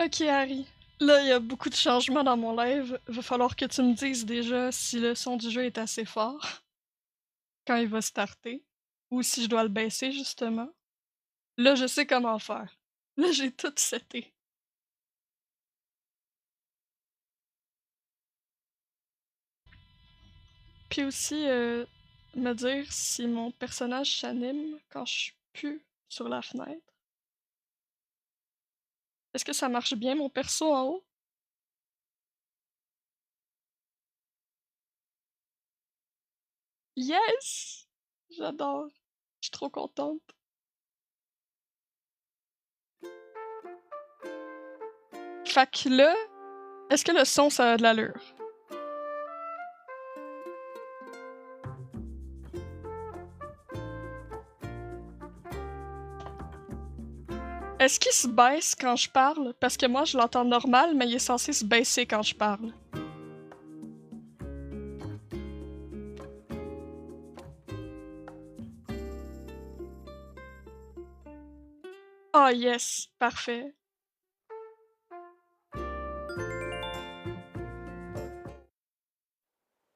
Ok, Harry. Là, il y a beaucoup de changements dans mon live. Va falloir que tu me dises déjà si le son du jeu est assez fort quand il va starter. Ou si je dois le baisser, justement. Là, je sais comment faire. Là, j'ai tout seté. Puis aussi, me dire si mon personnage s'anime quand je suis plus sur la fenêtre. Est-ce que ça marche bien, mon perso en haut? Yes! J'adore. Je suis trop contente. Fait que là, est-ce que le son, ça a de l'allure? Est-ce qu'il se baisse quand je parle? Parce que moi, je l'entends normal, mais il est censé se baisser quand je parle. Oh yes, parfait.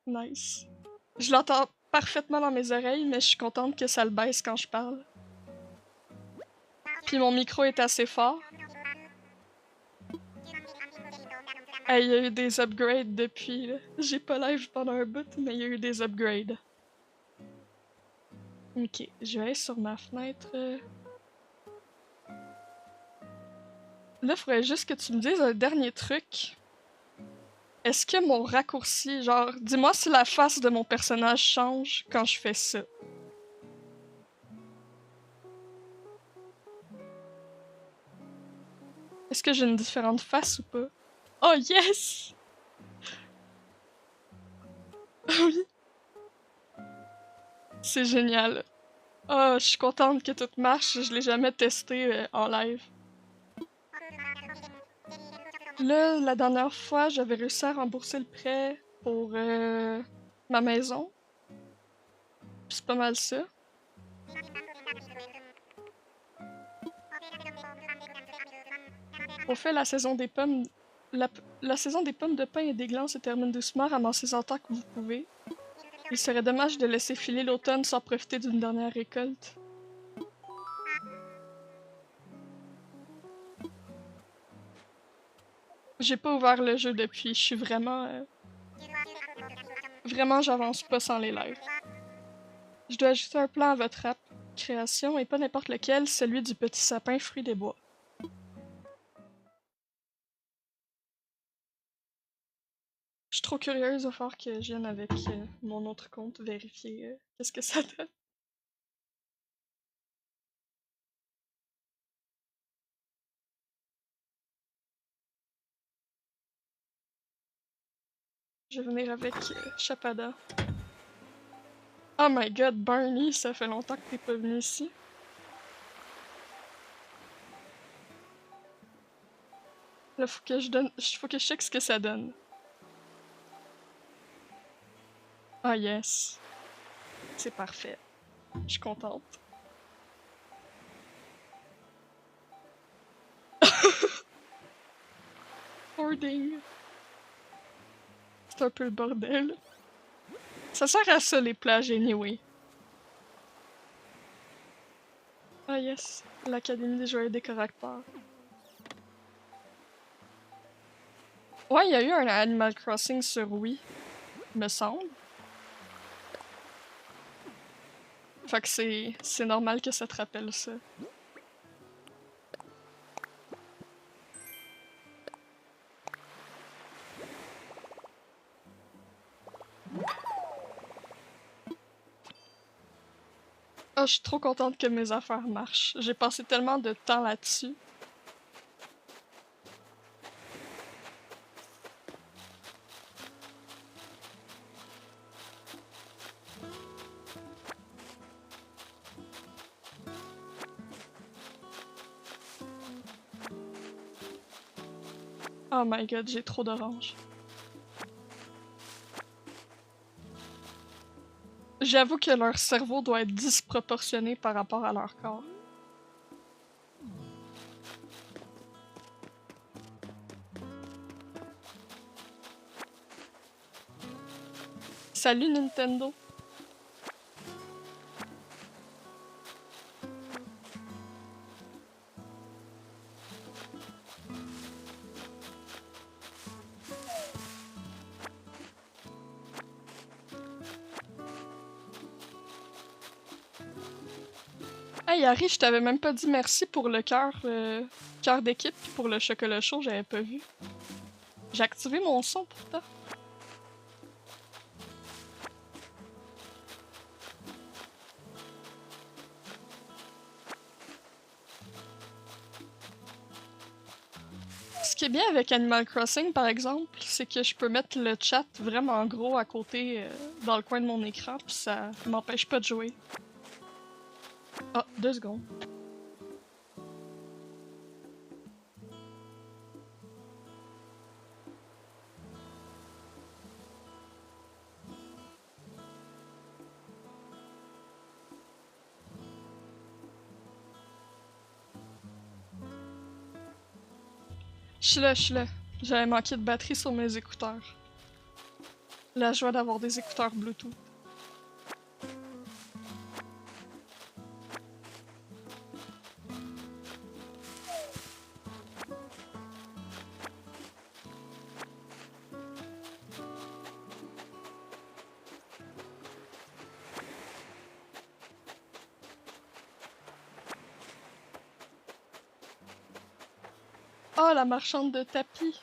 Nice. Je l'entends parfaitement dans mes oreilles, mais je suis contente que ça le baisse quand je parle. Puis mon micro est assez fort. Hey, il y a eu des upgrades depuis, là. J'ai pas live pendant un bout, mais il y a eu des upgrades. Ok, je vais aller sur ma fenêtre. Là, faudrait juste que tu me dises un dernier truc. Est-ce que mon raccourci, genre, dis-moi si la face de mon personnage change quand je fais ça. Est-ce que j'ai une différente face ou pas? Oh yes! Oui! C'est génial. Oh, je suis contente que tout marche, je l'ai jamais testé en live. Là, la dernière fois, j'avais réussi à rembourser le prêt pour ma maison. Puis c'est pas mal ça. Au fait, la saison des pommes... La saison des pommes de pain et des glands se termine doucement, ramassez en tant que vous pouvez. Il serait dommage de laisser filer l'automne sans profiter d'une dernière récolte. J'ai pas ouvert le jeu depuis, je suis vraiment... Vraiment, j'avance pas sans les lives. Je dois ajouter un plan à votre app création et pas n'importe lequel, celui du petit sapin fruit des bois. Je suis trop curieuse, il va falloir que je vienne avec mon autre compte vérifier qu'est-ce que ça donne. Je vais venir avec Chapada. Oh my god, Barney, ça fait longtemps que t'es pas venu ici. Là, faut que je check ce que ça donne. Ah yes. C'est parfait. Je suis contente. Hoarding. C'est un peu le bordel. Ça sert à ça les plages anyway. Ah yes, l'Académie des joyeux décorateurs. Ouais, il y a eu un Animal Crossing sur Wii, me semble. Fait que c'est normal que ça te rappelle ça. Oh, je suis trop contente que mes affaires marchent. J'ai passé tellement de temps là-dessus. Oh my god, j'ai trop d'oranges. J'avoue que leur cerveau doit être disproportionné par rapport à leur corps. Salut Nintendo. Hey Harry, je t'avais même pas dit merci pour le cœur d'équipe pis pour le chocolat chaud, j'avais pas vu. J'ai activé mon son pourtant. Ce qui est bien avec Animal Crossing par exemple, c'est que je peux mettre le chat vraiment gros à côté dans le coin de mon écran pis ça m'empêche pas de jouer. Ah, 2 secondes. Je suis là, je suis là. J'avais manqué de batterie sur mes écouteurs. La joie d'avoir des écouteurs Bluetooth. Oh, la marchande de tapis!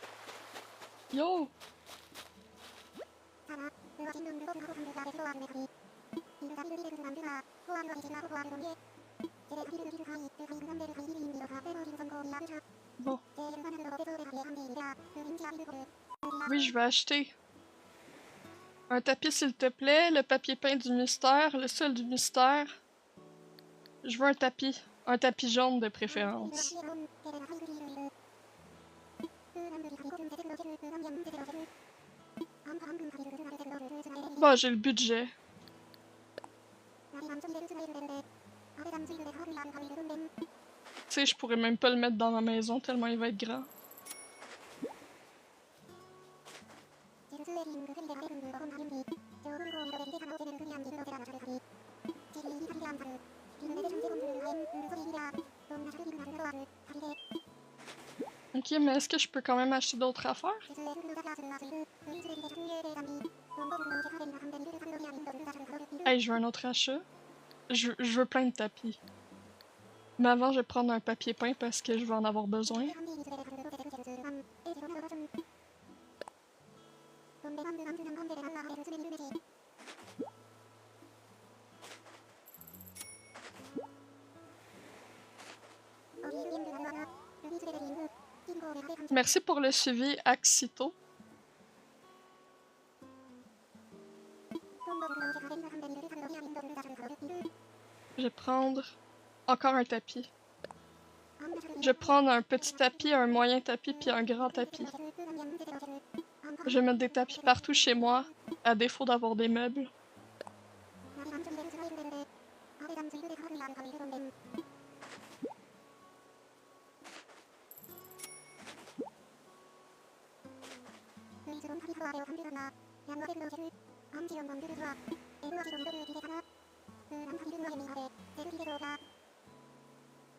Yo! Bon. Oui, je vais acheter. Un tapis s'il te plaît, le papier peint du mystère, le sol du mystère. Je veux un tapis. Un tapis jaune de préférence. Bon, j'ai le budget. Tu sais, je pourrais même pas le mettre dans ma maison tellement il va être grand. Ok, mais est-ce que je peux quand même acheter d'autres affaires? Hey, je veux un autre achat. Je veux plein de tapis. Mais avant, je vais prendre un papier peint parce que je vais en avoir besoin. Merci pour le suivi, Axito. Je vais prendre encore un tapis. Je vais prendre un petit tapis, un moyen tapis, puis un grand tapis. Je vais mettre des tapis partout chez moi, à défaut d'avoir des meubles.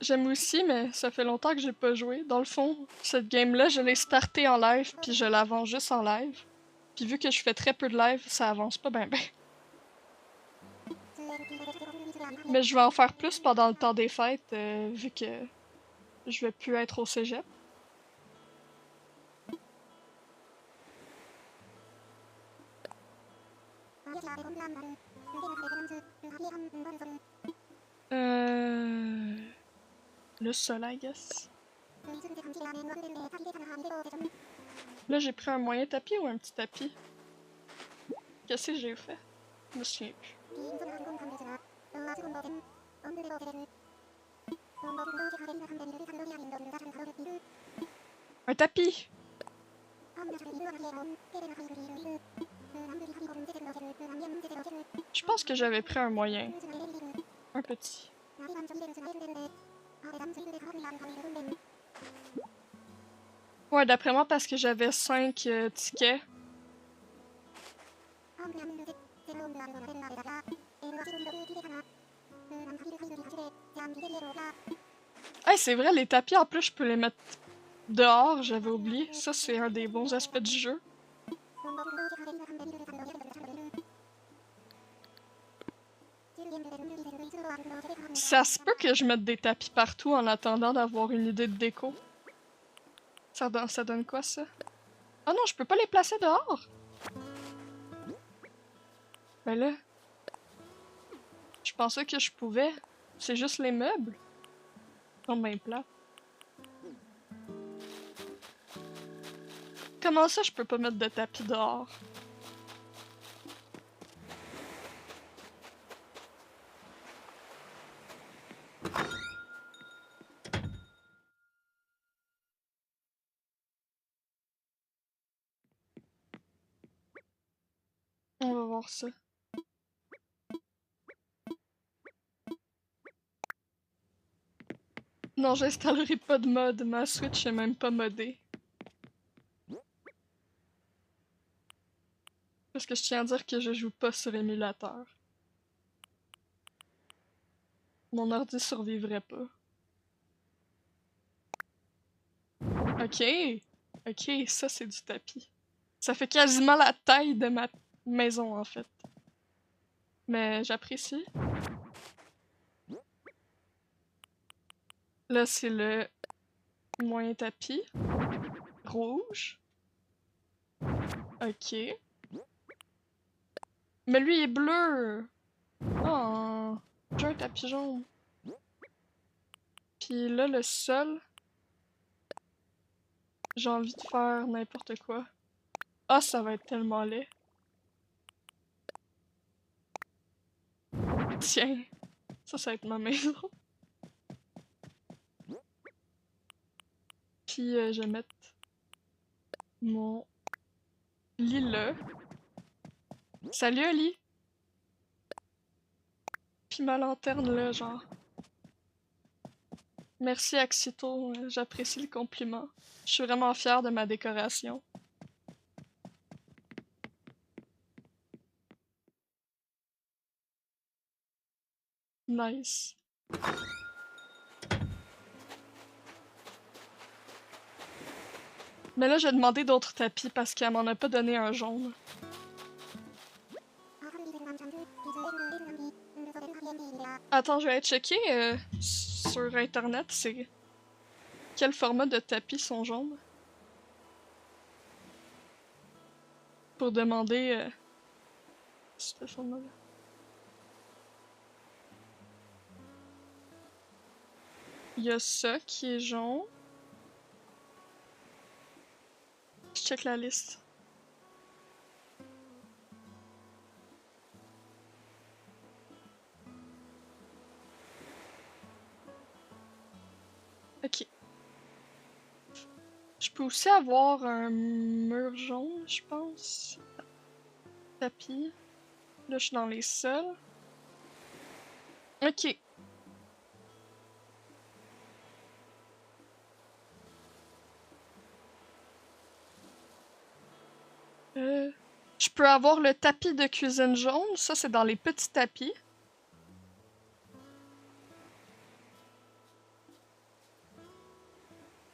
J'aime aussi, mais ça fait longtemps que j'ai pas joué. Dans le fond, cette game-là, je l'ai startée en live, puis je l'avance juste en live. Puis vu que je fais très peu de live, ça avance pas ben ben. Mais je vais en faire plus pendant le temps des fêtes, vu que je vais plus être au cégep. Le soleil, I guess. Là, j'ai pris un moyen tapis ou un petit tapis? Qu'est-ce que j'ai fait? Je me souviens plus. Un tapis! Je pense que j'avais pris un moyen. Un petit. Ouais, d'après moi, parce que j'avais 5 tickets. Hey, c'est vrai, les tapis, en plus, je peux les mettre dehors, j'avais oublié. Ça, c'est un des bons aspects du jeu. Ça se peut que je mette des tapis partout en attendant d'avoir une idée de déco. Ça donne quoi, ça? Ah non, je peux pas les placer dehors! Ben là... Je pensais que je pouvais. C'est juste les meubles. Ils sont bien plats. Comment ça, je peux pas mettre de tapis dehors? On va voir ça. Non, j'installerai pas de mode. Ma Switch est même pas modée. Parce que je tiens à dire que je joue pas sur émulateur. Mon ordi survivrait pas. Ok. Ok, ça c'est du tapis. Ça fait quasiment la taille de ma maison en fait. Mais j'apprécie. Là c'est le moyen tapis. Rouge. Ok. Mais lui il est bleu. Oh. J'ai un tapis jaune. Puis là le sol. J'ai envie de faire n'importe quoi. Ah, ça va être tellement laid. Tiens, ça va être ma maison. Puis je vais mettre mon lit là. Salut Oli! Puis ma lanterne là, genre. Merci Axito, j'apprécie le compliment. Je suis vraiment fière de ma décoration. Nice. Mais là, j'ai demandé d'autres tapis parce qu'elle m'en a pas donné un jaune. Attends, je vais aller checker sur internet, c'est quel format de tapis sont jaunes. Pour demander ce format-là. Il y a ça qui est jaune. Je check la liste. Ok. Je peux aussi avoir un mur jaune, je pense. Tapis. Là, je suis dans les sols. Ok. Je peux avoir le tapis de cuisine jaune. Ça, c'est dans les petits tapis.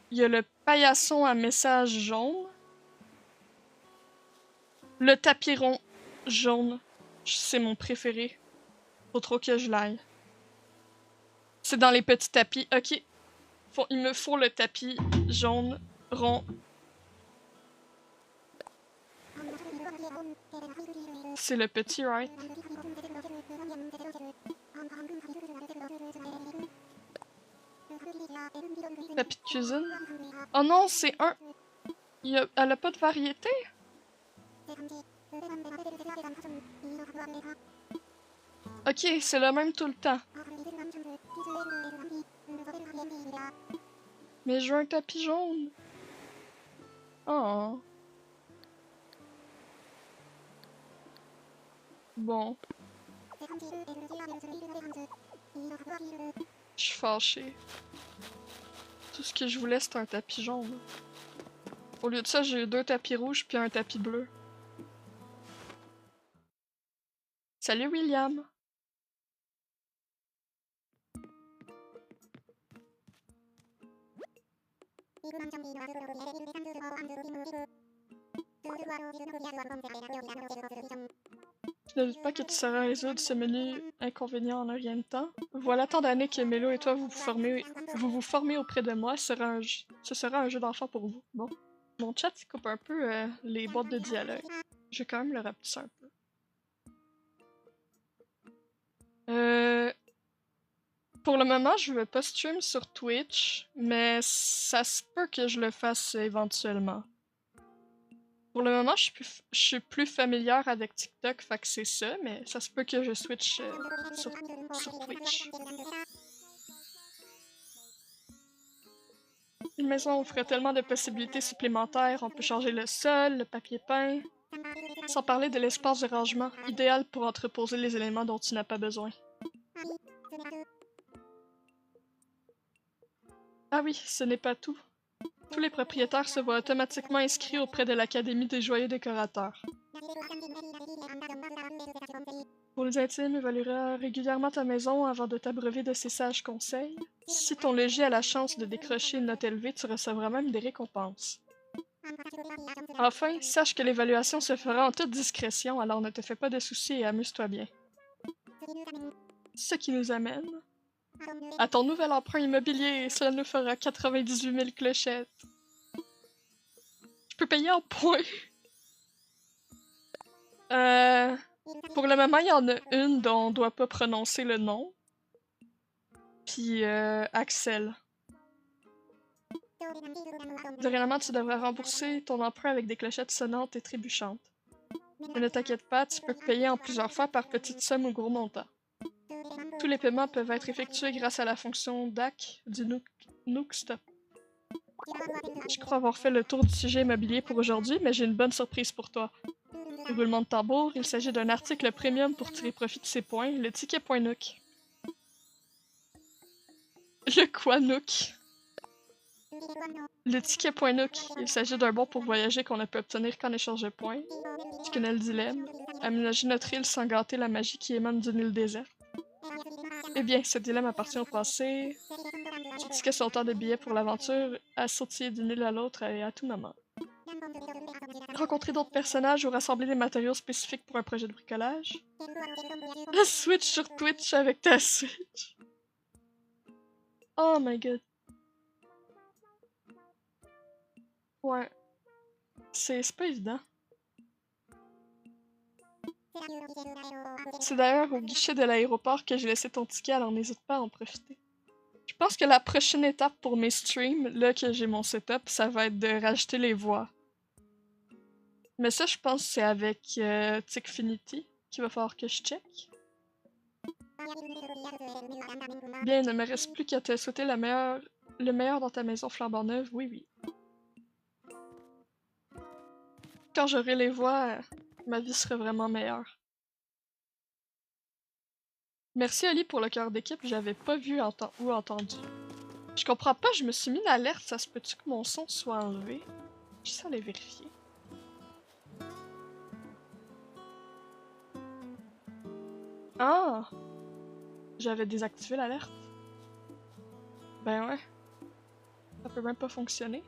Il y a le paillasson à message jaune. Le tapis rond jaune. C'est mon préféré. Faut trop que je l'aille. C'est dans les petits tapis. Ok. Il me faut le tapis jaune rond. C'est le petit, right? Tapis de cuisine? Oh non, c'est un... Elle a pas de variété? Ok, c'est le même tout le temps. Mais je veux un tapis jaune. Oh. Bon. Je suis fâchée. Tout ce que je voulais, c'était un tapis jaune. Au lieu de ça, j'ai eu 2 tapis rouges puis un tapis bleu. Salut William! Je ne doute pas que tu sauras résoudre ce menu inconvénient en un rien de temps. Voilà tant d'années que Mélo et toi vous formez auprès de moi. Ce sera un jeu d'enfant pour vous. Bon. Mon chat il coupe un peu les boîtes de dialogue. Je vais quand même le rapetisser un peu. Pour le moment, je vais pas stream sur Twitch, mais ça se peut que je le fasse éventuellement. Pour le moment, je suis plus familière avec TikTok, fait que c'est ça, mais ça se peut que je switch sur Twitch. Une maison offre tellement de possibilités supplémentaires. On peut changer le sol, le papier peint, sans parler de l'espace de rangement, idéal pour entreposer les éléments dont tu n'as pas besoin. Ah oui, ce n'est pas tout. Tous les propriétaires se voient automatiquement inscrits auprès de l'Académie des joyeux décorateurs. Pour les intimes, évaluera régulièrement ta maison avant de t'abreuver de ses sages conseils. Si ton logis a la chance de décrocher une note élevée, tu recevras même des récompenses. Enfin, sache que l'évaluation se fera en toute discrétion, alors ne te fais pas de soucis et amuse-toi bien. Ce qui nous amène à ton nouvel emprunt immobilier, cela nous fera 98 000 clochettes. Je peux payer en points. Pour le moment, il y en a une dont on doit pas prononcer le nom. Puis Axel. Dorénavant, tu devrais rembourser ton emprunt avec des clochettes sonnantes et trébuchantes. Mais ne t'inquiète pas, tu peux payer en plusieurs fois par petites sommes ou gros montants. Tous les paiements peuvent être effectués grâce à la fonction DAC du Nook Stop. Je crois avoir fait le tour du sujet immobilier pour aujourd'hui, mais j'ai une bonne surprise pour toi. Roulement de tambour, il s'agit d'un article premium pour tirer profit de ses points, le ticket point Nook. Le quoi Nook? Le ticket point Nook, il s'agit d'un bon pour voyager qu'on ne peut obtenir qu'en échange de points. Tu connais le dilemme? Aménager notre île sans gâter la magie qui émane d'une île déserte. Eh bien, ce dilemme appartient au passé. Ces tickets sont autant de billets pour l'aventure, à sautiller d'une île à l'autre et à tout moment. Rencontrer d'autres personnages ou rassembler des matériaux spécifiques pour un projet de bricolage. Switch sur Twitch avec ta Switch. Oh my god. Ouais. C'est pas évident. C'est d'ailleurs au guichet de l'aéroport que j'ai laissé ton ticket, alors n'hésite pas à en profiter. Je pense que la prochaine étape pour mes streams, là que j'ai mon setup, ça va être de rajouter les voix. Mais ça, je pense que c'est avec Tickfinity qu'il va falloir que je check. Bien, il ne me reste plus qu'à te souhaiter le meilleur dans ta maison flambant neuve, oui, oui. Quand j'aurai les voix, ma vie sera vraiment meilleure. Merci Ali pour le cœur d'équipe, j'avais pas vu ou entendu. Je comprends pas, je me suis mis l'alerte, ça se peut-tu que mon son soit enlevé? Je sais aller vérifier. Ah! J'avais désactivé l'alerte. Ben ouais. Ça peut même pas fonctionner.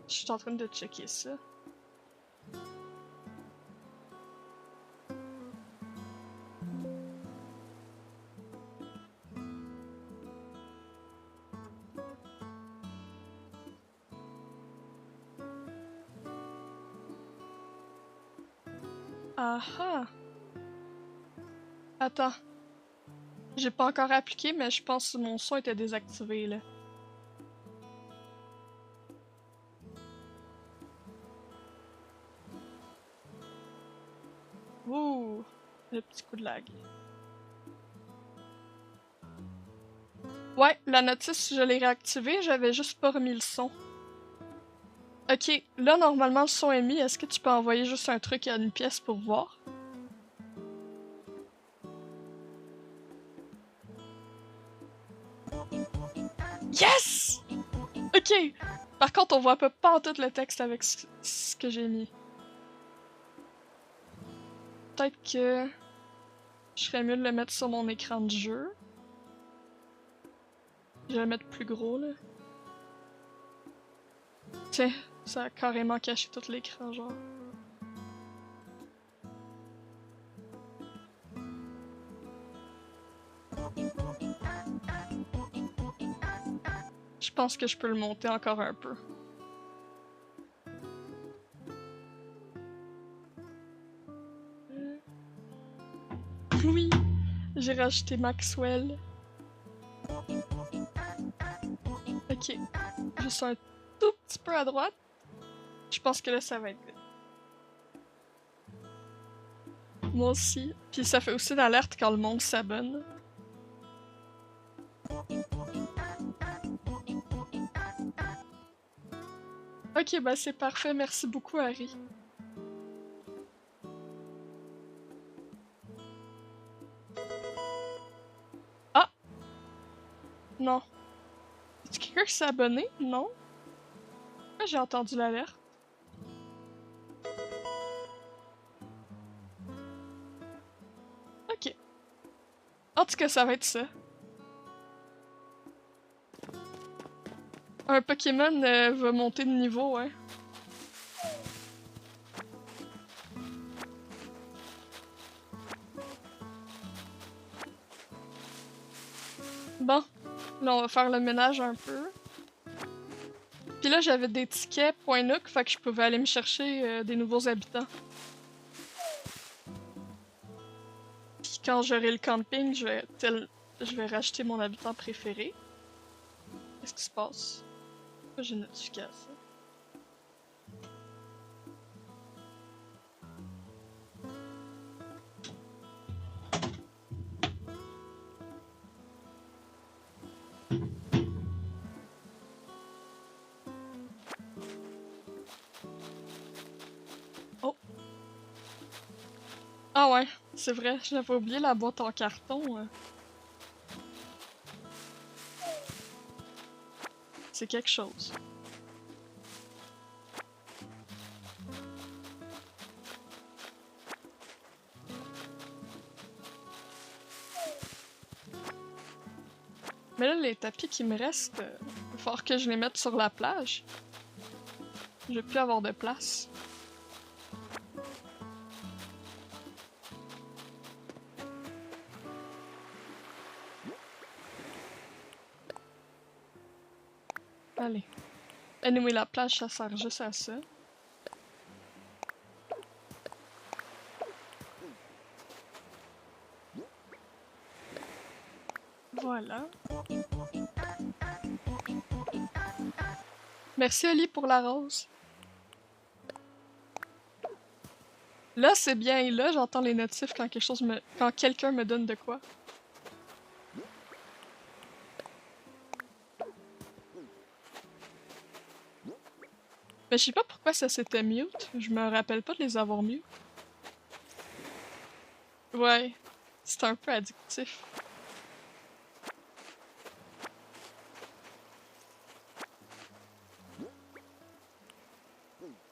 Je suis en train de checker ça. Ah! Attends. J'ai pas encore appliqué, mais je pense que mon son était désactivé, là. Ouh! Le petit coup de lag. Ouais, la notice, je l'ai réactivée, j'avais juste pas remis le son. Ok, là, normalement, le son est mis. Est-ce que tu peux envoyer juste un truc à une pièce pour voir? Ok! Par contre, on voit pas en tout le texte avec ce que j'ai mis. Peut-être que je serais mieux de le mettre sur mon écran de jeu. Je vais le mettre plus gros, là. Tiens, ça a carrément caché tout l'écran, genre. Je pense que je peux le monter encore un peu. Oui, j'ai rajouté Maxwell. Ok, juste un tout petit peu à droite. Je pense que là, ça va être good. Moi aussi. Puis ça fait aussi l'alerte quand le monde s'abonne. Ok, bah c'est parfait. Merci beaucoup, Harry. Ah! Non. Est-ce que quelqu'un qui s'est abonné? Non? Ah, j'ai entendu l'alerte. Ok. En tout cas, ça va être ça. Un Pokémon va monter de niveau, ouais. Bon, là on va faire le ménage un peu. Puis là j'avais des tickets .nook, fait que je pouvais aller me chercher des nouveaux habitants. Puis quand j'aurai le camping, je vais racheter mon habitant préféré. Qu'est-ce qui se passe? Pourquoi j'ai une notification? Oh! Ah ouais, c'est vrai, j'avais oublié la boîte en carton. C'est quelque chose. Mais là, les tapis qui me restent, il va falloir que je les mette sur la plage. Je vais plus avoir de place. Allez. Anyway, la plage, ça sert juste à ça. Voilà. Merci Oli pour la rose. Là, c'est bien, et là, j'entends les notifs quand quand quelqu'un me donne de quoi. Mais je sais pas pourquoi ça s'était mute. Je me rappelle pas de les avoir mute. Ouais, c'est un peu addictif.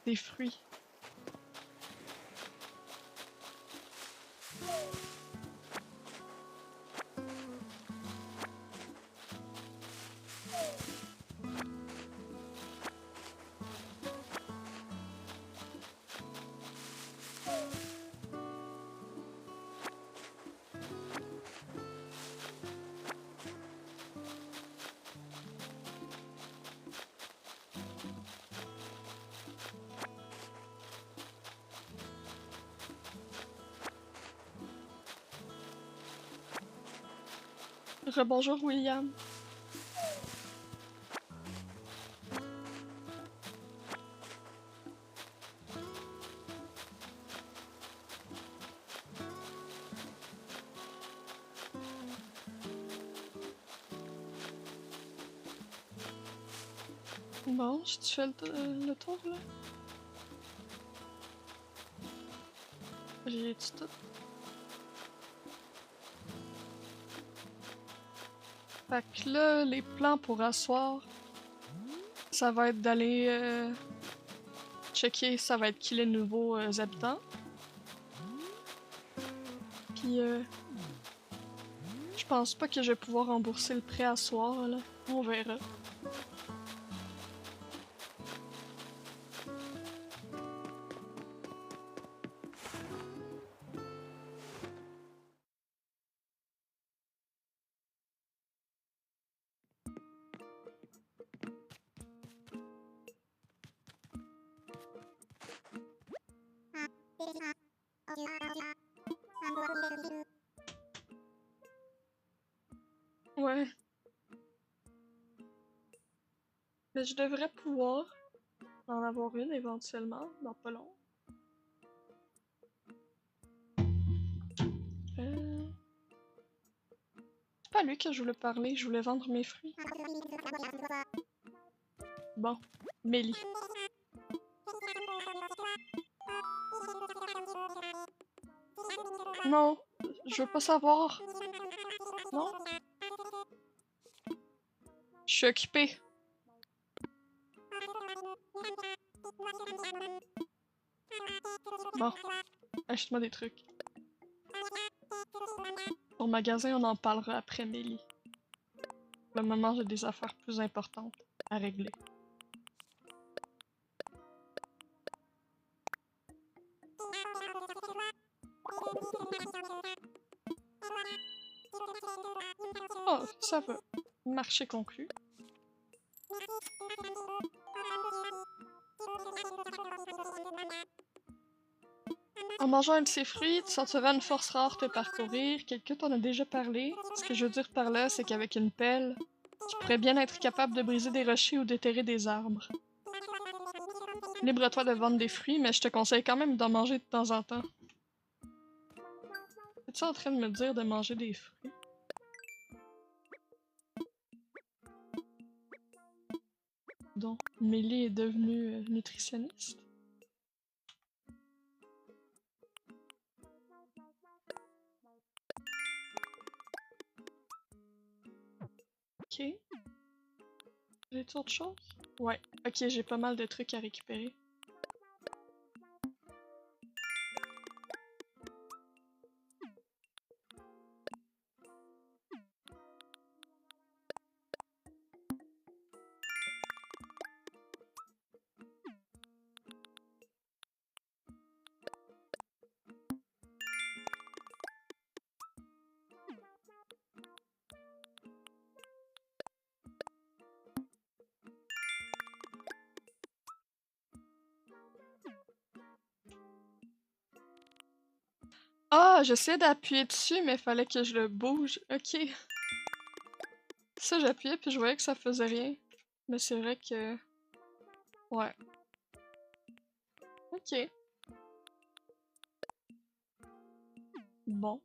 Des fruits. Rebonjour William. Bon, tu fais le tour là? J'ai dit tout. Fait que là, les plans pour asseoir, ça va être d'aller checker ça va être qui les nouveaux habitants. Puis je pense pas que je vais pouvoir rembourser le prêt à soir, là. On verra. Ouais. Mais je devrais pouvoir en avoir une éventuellement, dans pas long. C'est pas lui que je voulais parler, je voulais vendre mes fruits. Bon, Mélie. Non, je veux pas savoir. Non? Je suis occupée. Bon, achète-moi des trucs. Au magasin, on en parlera après, Mélie. Pour le moment, j'ai des affaires plus importantes à régler. Oh, ça va. Marché conclu. En mangeant un de ces fruits, tu sentiras une force rare te parcourir. Quelqu'un t'en a déjà parlé. Ce que je veux dire par là, c'est qu'avec une pelle, tu pourrais bien être capable de briser des rochers ou déterrer des arbres. Libre à toi de vendre des fruits, mais je te conseille quand même d'en manger de temps en temps. Es-tu en train de me dire de manger des fruits? Donc, Mélie est devenue nutritionniste? Ok. J'ai-tu autre chose? Ouais. Ok, j'ai pas mal de trucs à récupérer. Ah, j'essaie d'appuyer dessus, mais fallait que je le bouge. Ok. Ça, j'appuyais puis je voyais que ça faisait rien. Mais c'est vrai que... Ouais. Ok. Bon.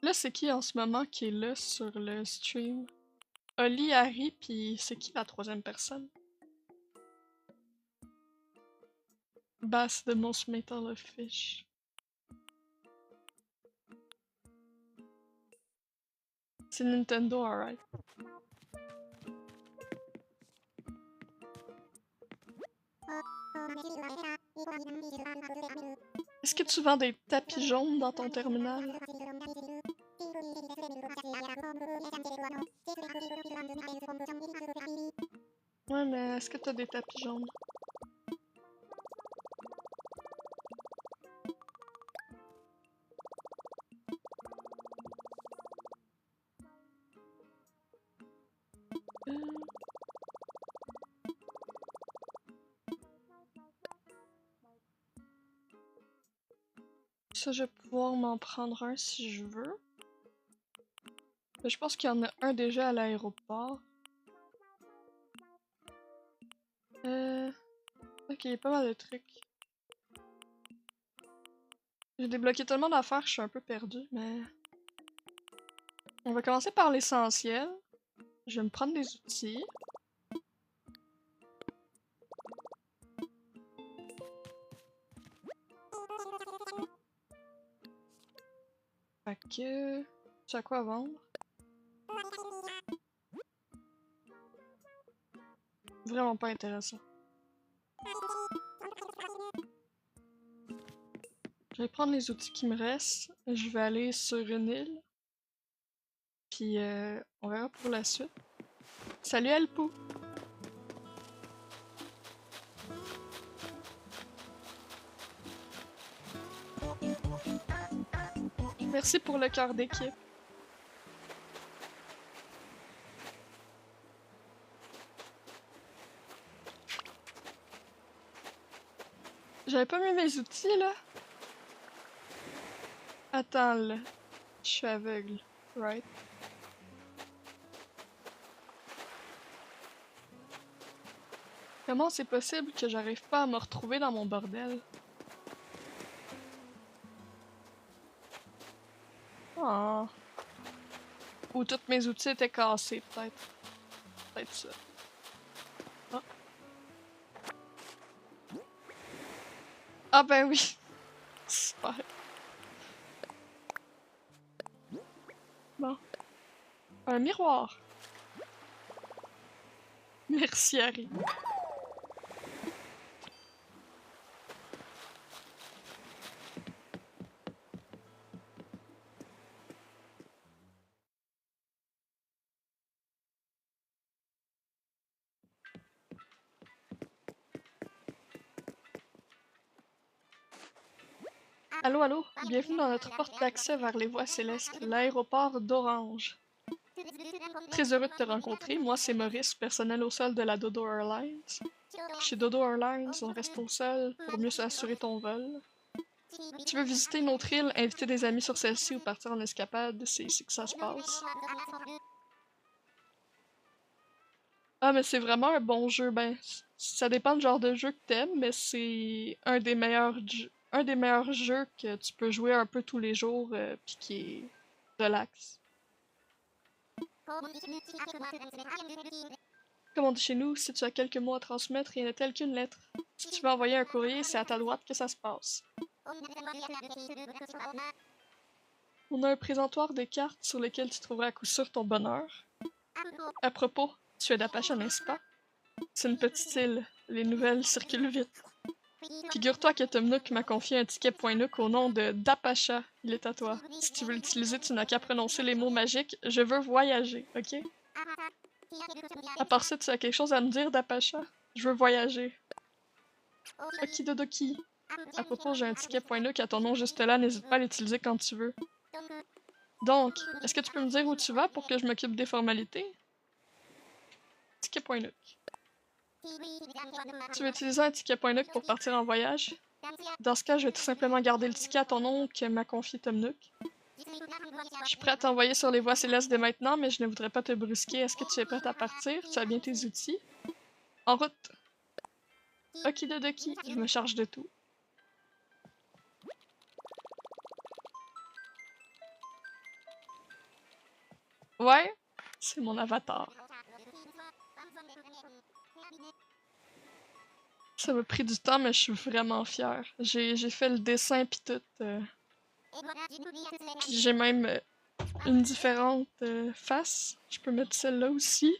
Là, c'est qui en ce moment qui est là sur le stream? Oli, Harry, puis c'est qui la troisième personne? Bass the most metal of fish. C'est Nintendo, alright. Est-ce que tu vends des tapis jaunes dans ton terminal? Ouais, mais est-ce que t'as des tapis jaunes? Ça, je vais pouvoir m'en prendre un si je veux. Mais je pense qu'il y en a un déjà à l'aéroport. Ok, il y a pas mal de trucs. J'ai débloqué tellement d'affaires que je suis un peu perdue, mais... On va commencer par l'essentiel. Je vais me prendre des outils. Fait que... Tu as quoi à vendre? Vraiment pas intéressant. Je vais prendre les outils qui me restent. Je vais aller sur une île. Puis on verra pour la suite. Salut Alpou! Merci pour le cœur d'équipe. J'avais pas mis mes outils là? Attends là. Je suis aveugle. Right? Comment c'est possible que j'arrive pas à me retrouver dans mon bordel? Oh. Ou tous mes outils étaient cassés, peut-être. Peut-être ça. Ah. Ah ben oui! Super. Bon. Un miroir. Merci Harry. Allô, allô, bienvenue dans notre porte d'accès vers les voies célestes, l'aéroport d'Orange. Très heureux de te rencontrer, moi c'est Maurice, personnel au sol de la Dodo Airlines. Chez Dodo Airlines, on reste au sol pour mieux s'assurer ton vol. Tu veux visiter une autre île, inviter des amis sur celle-ci ou partir en escapade, c'est ici que ça se passe. Ah, mais c'est vraiment un bon jeu, ben, ça dépend du genre de jeu que t'aimes, mais c'est un des meilleurs jeux que tu peux jouer un peu tous les jours, pis qui est relax. Comme on dit chez nous, si tu as quelques mots à transmettre, rien n'est tel qu'une lettre. Si tu veux envoyer un courrier, c'est à ta droite que ça se passe. On a un présentoir de cartes sur lequel tu trouveras à coup sûr ton bonheur. À propos, tu es d'Apache, n'est-ce pas? C'est une petite île. Les nouvelles circulent vite. Figure-toi que Tom Nook m'a confié un ticket Point Nook au nom de d'Apacha. Il est à toi. Si tu veux l'utiliser, tu n'as qu'à prononcer les mots magiques. Je veux voyager, ok? À part ça, tu as quelque chose à me dire d'Apacha? Je veux voyager. Okidodoki. À propos, j'ai un ticket Point Nook à ton nom juste là, n'hésite pas à l'utiliser quand tu veux. Donc, est-ce que tu peux me dire où tu vas pour que je m'occupe des formalités? Ticket Point Nook. Tu veux utiliser un ticket Point Nook pour partir en voyage? Dans ce cas, je vais tout simplement garder le ticket à ton nom que m'a confié Tom Nook. Je suis prêt à t'envoyer sur les voies célestes dès maintenant, mais je ne voudrais pas te brusquer. Est-ce que tu es prête à partir? Tu as bien tes outils? En route! Okidodoki, je me charge de tout. Ouais, c'est mon avatar. Ça m'a pris du temps, mais je suis vraiment fière. J'ai fait le dessin pis tout. Pis j'ai même une différente face. Je peux mettre celle-là aussi.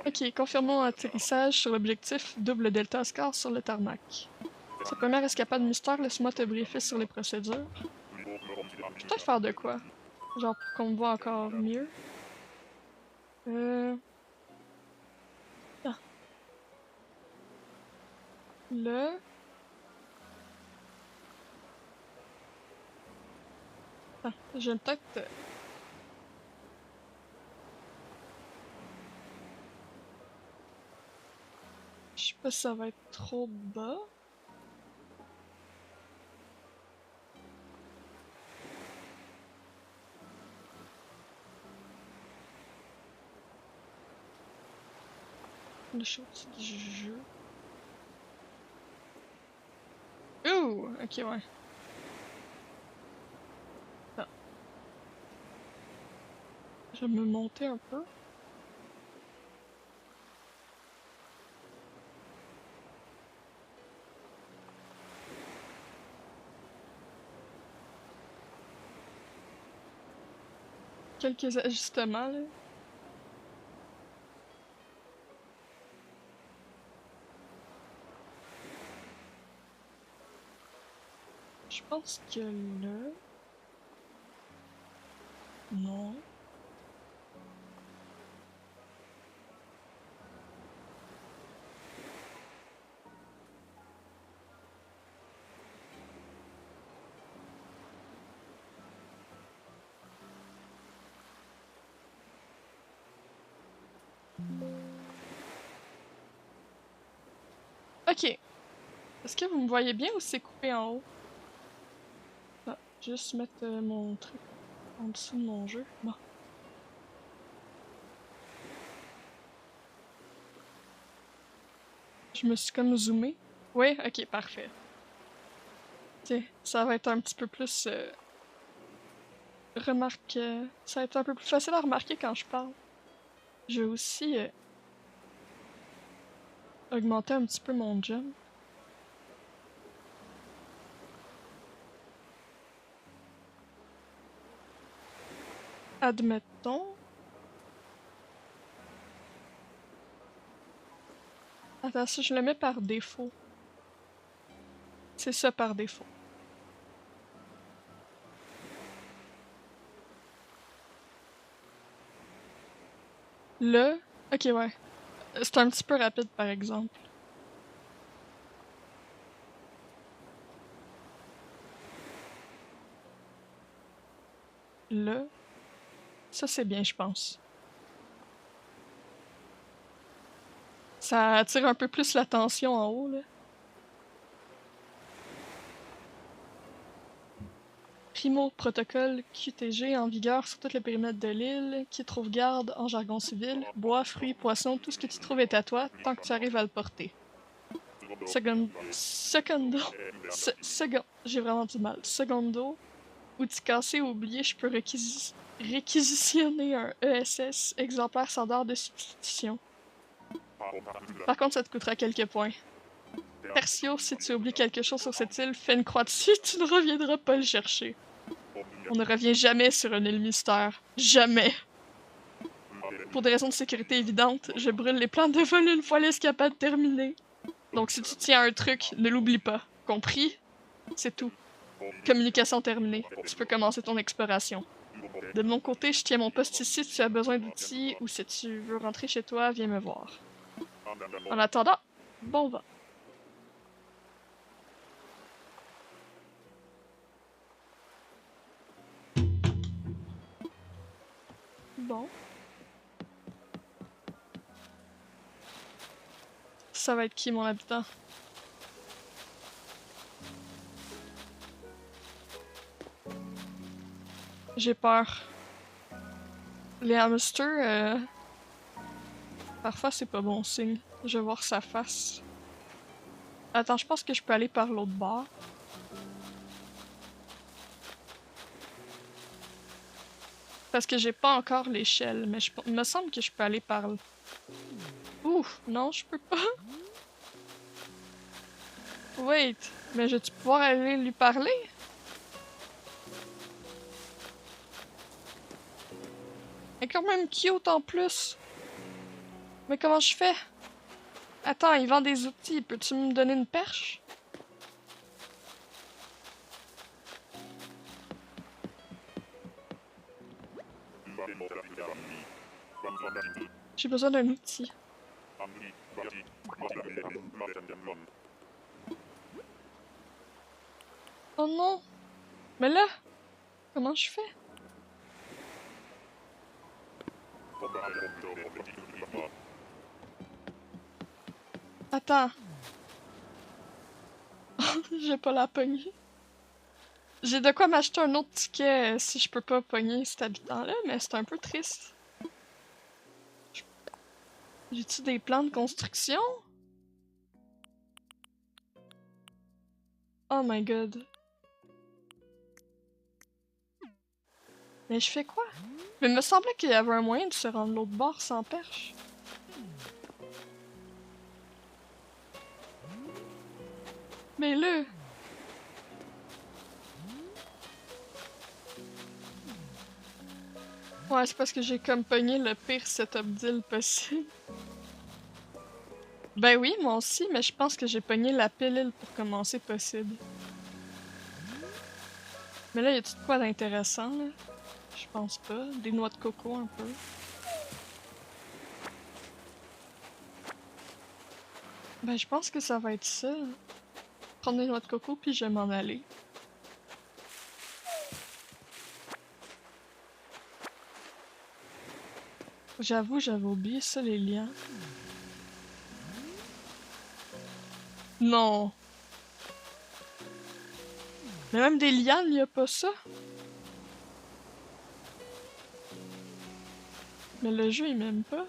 Ok, confirmons atterrissage sur l'objectif double Delta Oscar sur le tarmac. Cette première escapade mystère, laisse-moi te briefer sur les procédures. Je peux peut-être faire de quoi? Genre pour qu'on me voit encore mieux. Ah. Là. Ah, je vais peut-être... Je sais pas si ça va être trop bas. Le short du jeu. Ouh! Ok, ouais. Ah. Je vais me monter un peu. Quelques ajustements, là. Je pense que là... Non. Ok. Est-ce que vous me voyez bien ou c'est coupé en haut? Ah, juste mettre mon truc en dessous de mon jeu. Bon. Je me suis comme zoomé. Oui, ok, parfait. Ok, ça va être un petit peu plus... Ça va être un peu plus facile à remarquer quand je parle. Je vais aussi augmenter un petit peu mon jump. Admettons... Attends, si je le mets par défaut. C'est ça par défaut. Là... Ok, ouais. C'est un petit peu rapide, par exemple. Là... Ça, c'est bien, je pense. Ça attire un peu plus l'attention en haut, là. Primo protocole QTG en vigueur sur tout le périmètre de l'île, qui trouve garde en jargon civil. Bois, fruits, poissons, tout ce que tu trouves est à toi, tant que tu arrives à le porter. Secondo. J'ai vraiment du mal. Secondo. Outil cassé ou oublié, je peux réquisitionner un ESS, exemplaire standard de substitution. Par contre, ça te coûtera quelques points. Tertio, si tu oublies quelque chose sur cette île, fais une croix dessus, tu ne reviendras pas le chercher. On ne revient jamais sur une île mystère. Jamais. Pour des raisons de sécurité évidentes, je brûle les plans de vol une fois l'escapade terminée. Donc si tu tiens un truc, ne l'oublie pas. Compris? C'est tout. Communication terminée. Tu peux commencer ton exploration. De mon côté, je tiens mon poste ici si tu as besoin d'outils ou si tu veux rentrer chez toi, viens me voir. En attendant, bon vent. Bon. Ça va être qui, mon habitant? J'ai peur. Les hamsters, parfois c'est pas bon signe. Je vais voir sa face. Attends, je pense que je peux aller par l'autre bord. Parce que j'ai pas encore l'échelle, mais il me semble que je peux aller par... Ouf, non, je peux pas. Wait, mais je vais-tu pouvoir aller lui parler? Elle est quand même cute en plus. Mais comment je fais? Attends, il vend des outils. Peux-tu me donner une perche? J'ai besoin d'un outil. Oh non! Mais là, comment je fais? Attends. J'ai pas la pognée. J'ai de quoi m'acheter un autre ticket si je peux pas pogner cet habitant-là, mais c'est un peu triste. J'ai-tu des plans de construction? Oh my god. Mais je fais quoi? Mais il me semblait qu'il y avait un moyen de se rendre l'autre bord sans perche. Mais là... Ouais, c'est parce que j'ai comme pogné le pire setup deal possible. Ben oui, moi aussi, mais je pense que j'ai pogné la pilule pour commencer possible. Mais là, y a-tu de quoi d'intéressant, là? Je pense pas. Des noix de coco, un peu. Ben, je pense que ça va être ça. Prendre des noix de coco, puis je vais m'en aller. J'avoue, j'avais oublié ça, les liens. Non! Mais même des lianes, y a pas ça? Mais le jeu, il m'aime pas.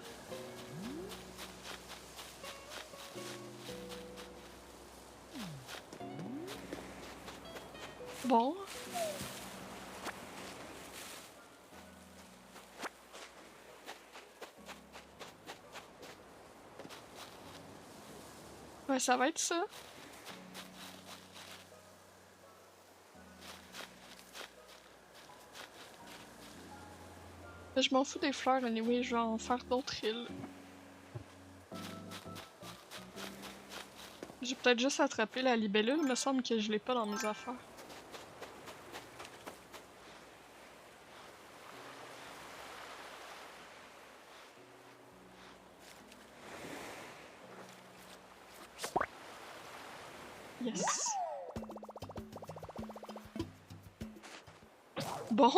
Bon. Ouais, ça va être ça. Mais je m'en fous des fleurs, anyway, je vais en faire d'autres îles. J'ai peut-être juste attrapé la libellule, il me semble que je l'ai pas dans mes affaires. Yes. Bon.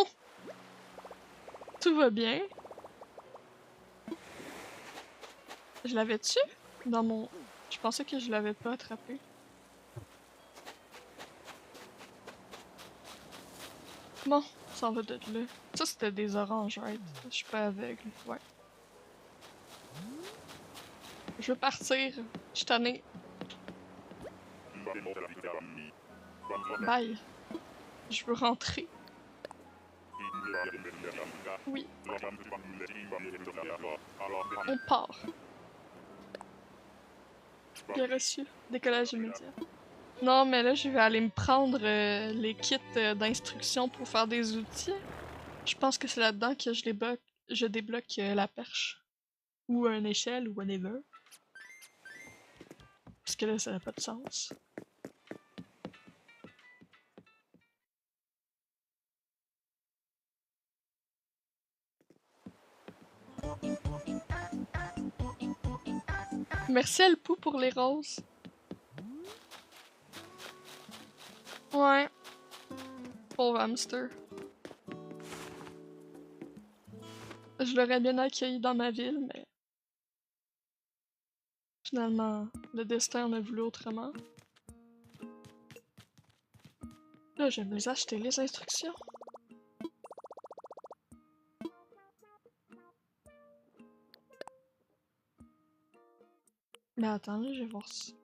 Tout va bien. Je l'avais tué? Dans mon... Je pensais que je l'avais pas attrapé. Bon, ça en va de là. Ça, c'était des oranges, right? Je suis pas aveugle, ouais. Je veux partir. Je suis tannée. Bye. Je veux rentrer. Oui. On part. Bien reçu. Décollage immédiat. Non, mais là, je vais aller me prendre les kits d'instruction pour faire des outils. Je pense que c'est là-dedans que je débloque la perche. Ou une échelle, ou whatever. Parce que là, ça n'a pas de sens. Merci Elpou pour les roses. Ouais. Pauvre hamster. Je l'aurais bien accueilli dans ma ville, mais... Finalement, le destin en a voulu autrement. Là, je vais me les acheter, les instructions. Mais attends, là, je vais voir si...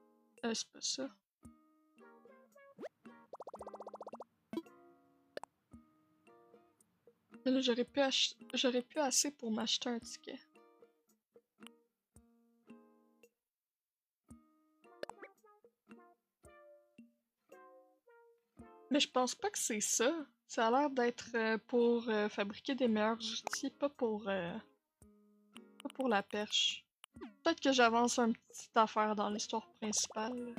c'est pas ça. Mais là, j'aurais pu assez pour m'acheter un ticket. Mais je pense pas que c'est ça. Ça a l'air d'être pour fabriquer des meilleurs outils, pas pour la perche. Peut-être que j'avance une petite affaire dans l'histoire principale.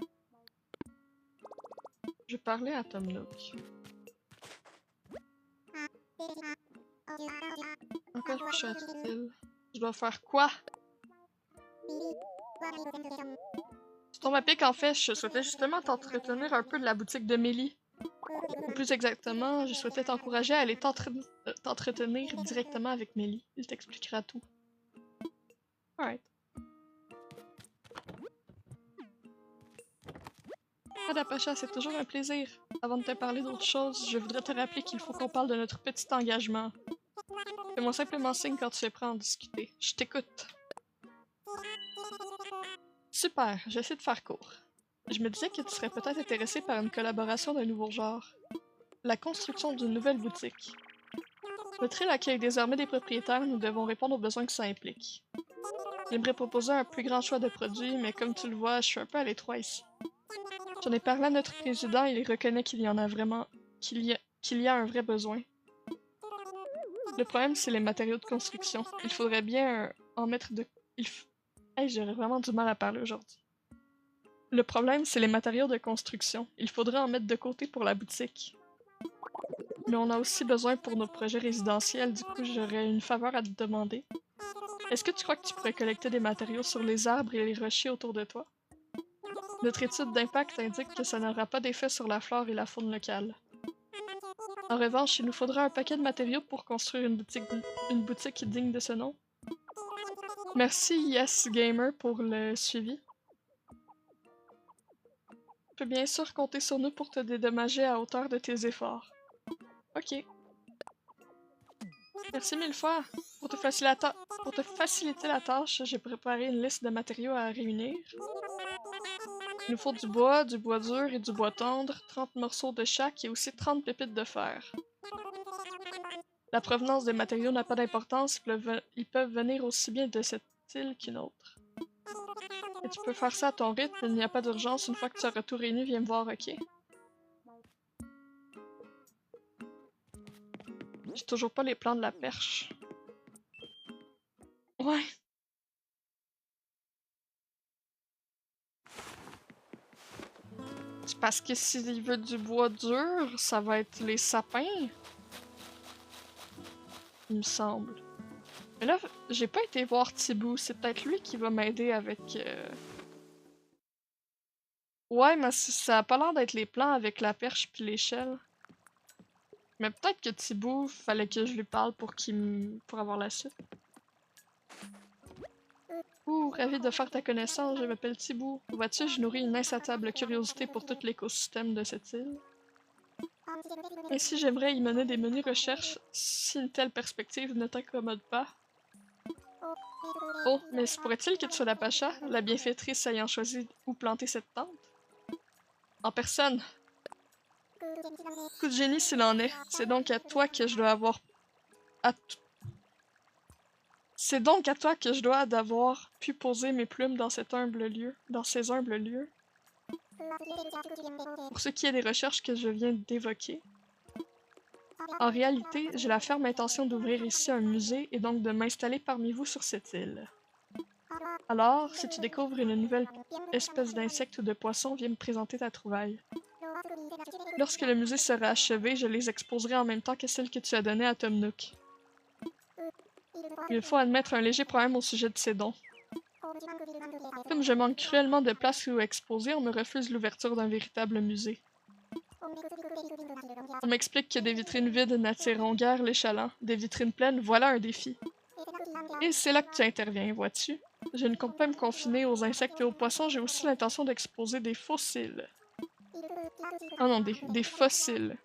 Je vais parler à Tom Nook. Encore plus cher-t-il. Je dois faire quoi? Tu tombes à pic, en fait, je souhaitais justement t'entretenir un peu de la boutique de Mélie. Ou plus exactement, je souhaitais t'encourager à aller t'entretenir directement avec Mélie. Il t'expliquera tout. Alright. Adapacha, c'est toujours un plaisir. Avant de te parler d'autre chose, je voudrais te rappeler qu'il faut qu'on parle de notre petit engagement. Fais-moi simplement signe quand tu es prêt à en discuter. Je t'écoute. Super, j'essaie de faire court. Je me disais que tu serais peut-être intéressé par une collaboration d'un nouveau genre. La construction d'une nouvelle boutique. Notre île accueille désormais des propriétaires, nous devons répondre aux besoins que ça implique. J'aimerais proposer un plus grand choix de produits, mais comme tu le vois, je suis un peu à l'étroit ici. J'en ai parlé à notre président, il reconnaît qu'il y en a vraiment... qu'il y a un vrai besoin. Le problème, c'est les matériaux de construction. Il faudrait bien en mettre de... Hey, j'aurais vraiment du mal à parler aujourd'hui. Le problème, c'est les matériaux de construction. Il faudrait en mettre de côté pour la boutique. Mais on a aussi besoin pour nos projets résidentiels, du coup j'aurais une faveur à te demander. Est-ce que tu crois que tu pourrais collecter des matériaux sur les arbres et les rochers autour de toi? Notre étude d'impact indique que ça n'aura pas d'effet sur la flore et la faune locale. En revanche, il nous faudra un paquet de matériaux pour construire une boutique digne de ce nom. Merci Yes Gamer pour le suivi. Tu peux bien sûr compter sur nous pour te dédommager à hauteur de tes efforts. Ok. Merci mille fois. Pour te faciliter la tâche, j'ai préparé une liste de matériaux à réunir. Il nous faut du bois dur et du bois tendre, 30 morceaux de chaque et aussi 30 pépites de fer. La provenance des matériaux n'a pas d'importance, ils peuvent venir aussi bien de cette île qu'une autre. Et tu peux faire ça à ton rythme, il n'y a pas d'urgence, une fois que tu auras tout réuni, viens me voir, ok? J'ai toujours pas les plans de la perche. Ouais. C'est parce que s'il veut du bois dur, ça va être les sapins. Il me semble. Mais là, j'ai pas été voir Thibaut. C'est peut-être lui qui va m'aider avec... Ouais, mais ça a pas l'air d'être les plans avec la perche puis l'échelle. Mais peut-être que Thibaut, fallait que je lui parle pour avoir la suite. Ouh, ravi de faire ta connaissance, je m'appelle Thibaut. Vois-tu, je nourris une insatiable curiosité pour tout l'écosystème de cette île. Ainsi, j'aimerais y mener des menues recherches si une telle perspective ne t'incommode pas. Oh, mais se pourrait-il que tu sois la Pacha, la bienfaitrice ayant choisi où planter cette tente? En personne. Coup de génie s'il en est. C'est donc à toi que je dois avoir... C'est donc à toi que je dois d'avoir pu poser mes plumes dans cet humble lieu, dans ces humbles lieux. Pour ce qui est des recherches que je viens d'évoquer, en réalité, j'ai la ferme intention d'ouvrir ici un musée et donc de m'installer parmi vous sur cette île. Alors, si tu découvres une nouvelle espèce d'insecte ou de poisson, viens me présenter ta trouvaille. Lorsque le musée sera achevé, je les exposerai en même temps que celles que tu as données à Tom Nook. Il faut admettre un léger problème au sujet de ces dons. Comme je manque cruellement de place où exposer, on me refuse l'ouverture d'un véritable musée. On m'explique que des vitrines vides n'attireront guère les chalands. Des vitrines pleines, voilà un défi. Et c'est là que tu interviens, vois-tu? Je ne compte pas me confiner aux insectes et aux poissons, j'ai aussi l'intention d'exposer des fossiles. Oh non, des fossiles.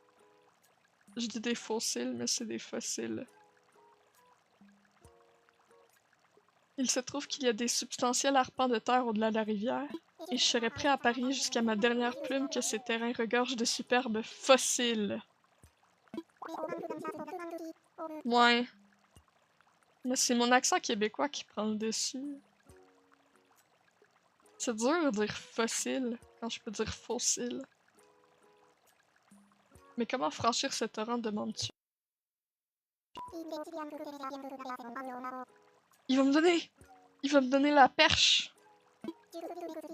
Je dis des fossiles, mais c'est des fossiles. Il se trouve qu'il y a des substantiels arpents de terre au-delà de la rivière, et je serais prêt à parier jusqu'à ma dernière plume que ces terrains regorgent de superbes fossiles. Ouais. Mais c'est mon accent québécois qui prend le dessus. C'est dur de dire fossile quand je peux dire fossile. Mais comment franchir ce torrent, demandes-tu? Il va me donner! Il va me donner la perche!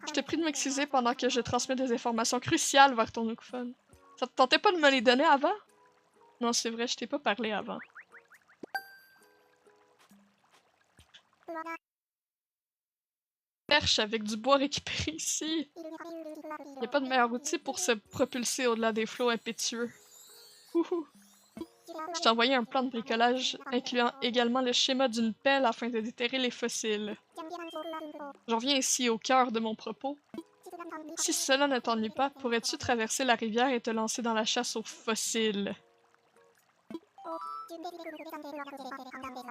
Je te prie de m'excuser pendant que je transmets des informations cruciales vers ton Nookphone. Ça te tentait pas de me les donner avant? Non, c'est vrai, je t'ai pas parlé avant. Perche avec du bois récupéré ici. Y a pas de meilleur outil pour se propulser au-delà des flots impétueux. Wouhou! Je t'ai envoyé un plan de bricolage incluant également le schéma d'une pelle afin de déterrer les fossiles. J'en viens ici au cœur de mon propos. Si cela ne t'ennuie pas, pourrais-tu traverser la rivière et te lancer dans la chasse aux fossiles?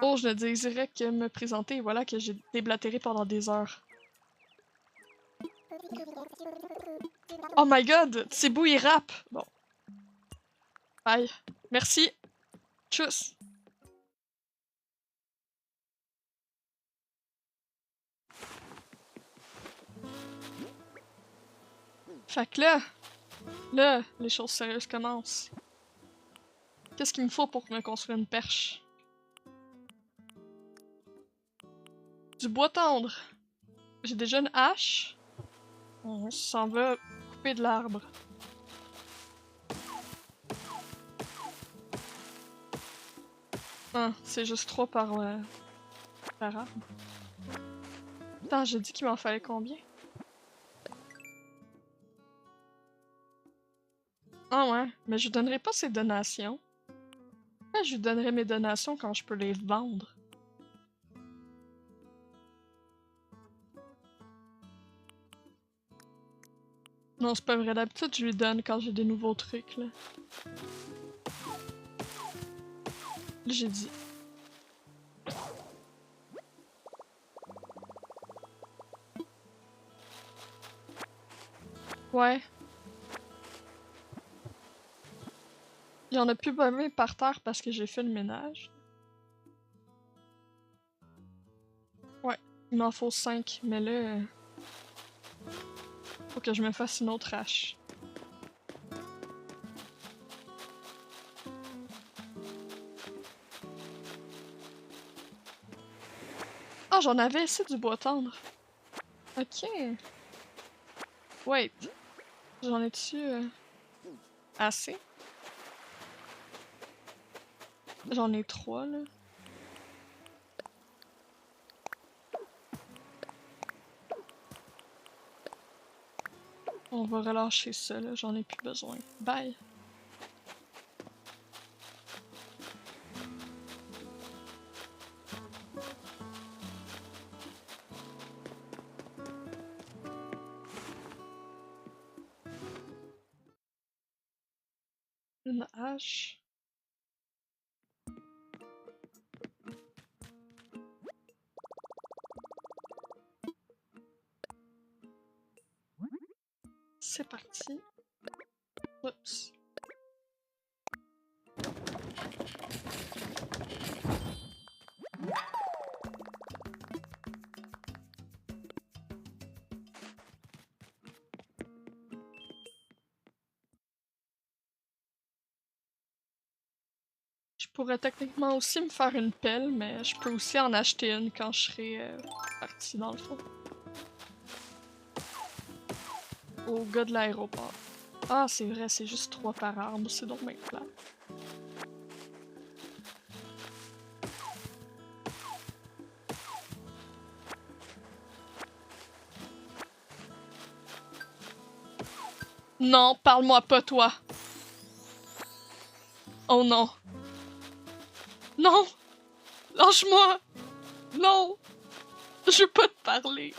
Oh, je ne désirais que me présenter et voilà que j'ai déblatéré pendant des heures. Oh my god! C'est beau, il rappe! Bon. Bye. Merci. Tchuss. Fait que là, les choses sérieuses commencent. Qu'est-ce qu'il me faut pour me construire une perche? Du bois tendre. J'ai déjà une hache. On s'en va couper de l'arbre. Ah, c'est juste 3 par arbre. Attends, j'ai dit qu'il m'en fallait combien? Ah ouais, mais je lui donnerai pas ses donations. Pourquoi je lui donnerai mes donations quand je peux les vendre? Non, c'est pas vrai. D'habitude, je lui donne quand j'ai des nouveaux trucs, là. J'ai dit. Ouais. Il y en a plus même par terre parce que j'ai fait le ménage. Ouais, il m'en faut 5, mais là... faut que je me fasse une autre hache. Ah, j'en avais ici du bois tendre. Ok. Wait. J'en ai-tu assez? J'en ai 3, là. On va relâcher ça, là. J'en ai plus besoin. Bye. Une hache. C'est parti. Oups. Je pourrais techniquement aussi me faire une pelle, mais je peux aussi en acheter une quand je serai parti dans le fond. Au gars de l'aéroport. Ah, c'est vrai, c'est juste 3 par arbre, c'est donc bien plat. Non, parle-moi pas, toi! Oh non! Non! Lâche-moi! Non! Je veux pas te parler!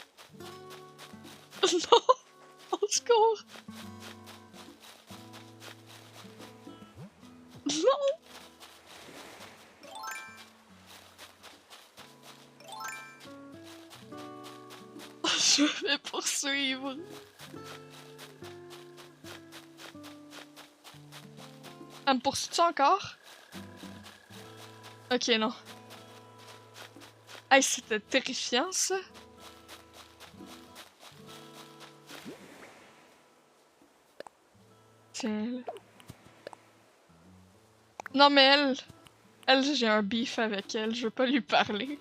Non! Au secours! Non! Je vais poursuivre! Elle me poursuit-tu encore? Ok, non. Hey, c'était terrifiant, ça! Tiens. Non, mais elle, j'ai un beef avec elle, je veux pas lui parler.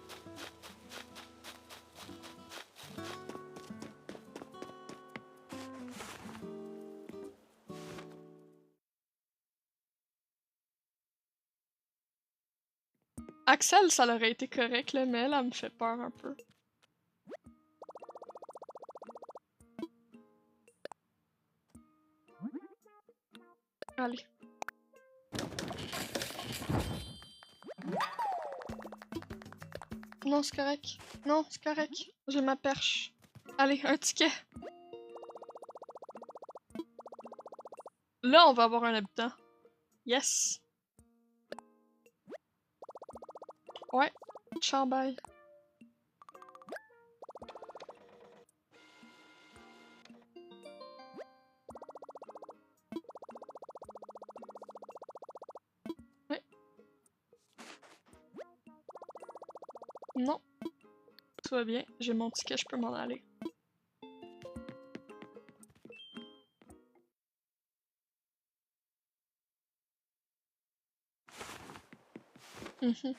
Axel, ça aurait été correct, là, mais elle me fait peur un peu. Allez. Non, c'est correct. Non, c'est correct. J'ai ma perche. Allez, un ticket. Là, on va avoir un habitant. Yes. Ouais. Ciao, bye. Non, tout va bien. J'ai mon ticket, je peux m'en aller. Mhm.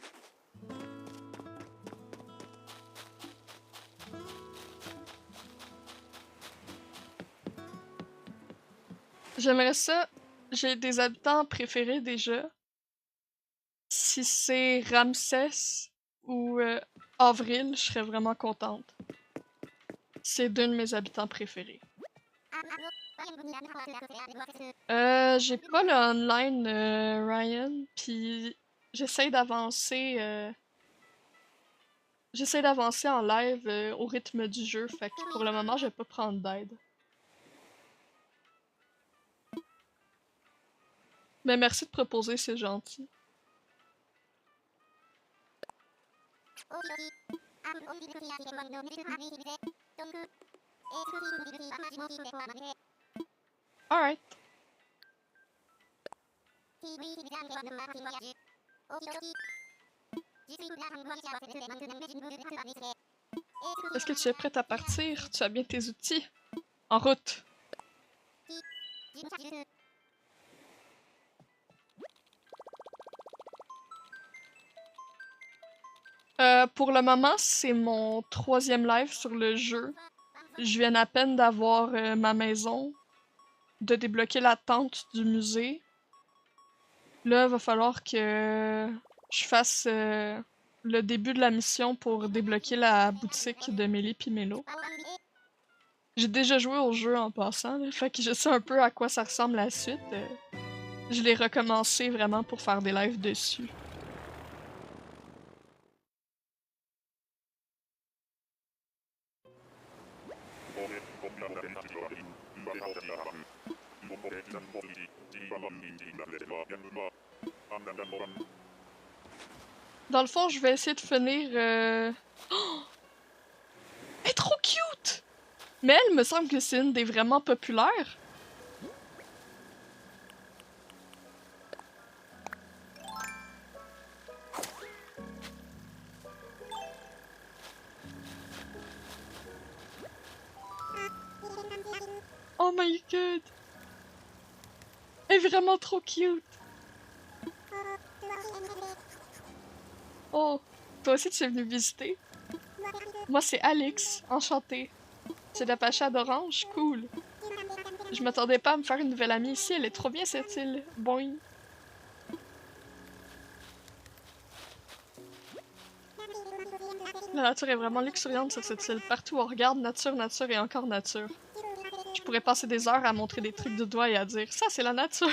J'aimerais ça. J'ai des habitants préférés déjà. Si c'est Ramsès ou Avril, je serais vraiment contente. C'est deux de mes habitants préférés. J'ai pas le online, Ryan, puis j'essaie d'avancer. J'essaie d'avancer en live au rythme du jeu, fait que pour le moment, je vais pas prendre d'aide. Mais merci de proposer, c'est gentil. Alright. Est-ce que tu es prête à partir? Tu as bien tes outils? En route! Pour le moment, c'est mon 3e live sur le jeu. Je viens à peine d'avoir ma maison, de débloquer la tente du musée. Là, il va falloir que je fasse le début de la mission pour débloquer la boutique de Mélie pis Mélo. J'ai déjà joué au jeu en passant, là, fait que je sais un peu à quoi ça ressemble la suite. Je l'ai recommencé vraiment pour faire des lives dessus. Dans le fond, je vais essayer de finir... Oh! Elle est trop cute! Mais elle me semble que c'est une des vraiment populaires. Oh my god! Elle est vraiment trop cute! Oh, toi aussi tu es venu visiter? Moi c'est Alex, enchantée. C'est la Pacha d'Orange, cool. Je m'attendais pas à me faire une nouvelle amie ici, elle est trop bien cette île. Boing. La nature est vraiment luxuriante sur cette île. Partout où on regarde, nature, nature et encore nature. Je pourrais passer des heures à montrer des trucs du doigt et à dire « Ça, c'est la nature! »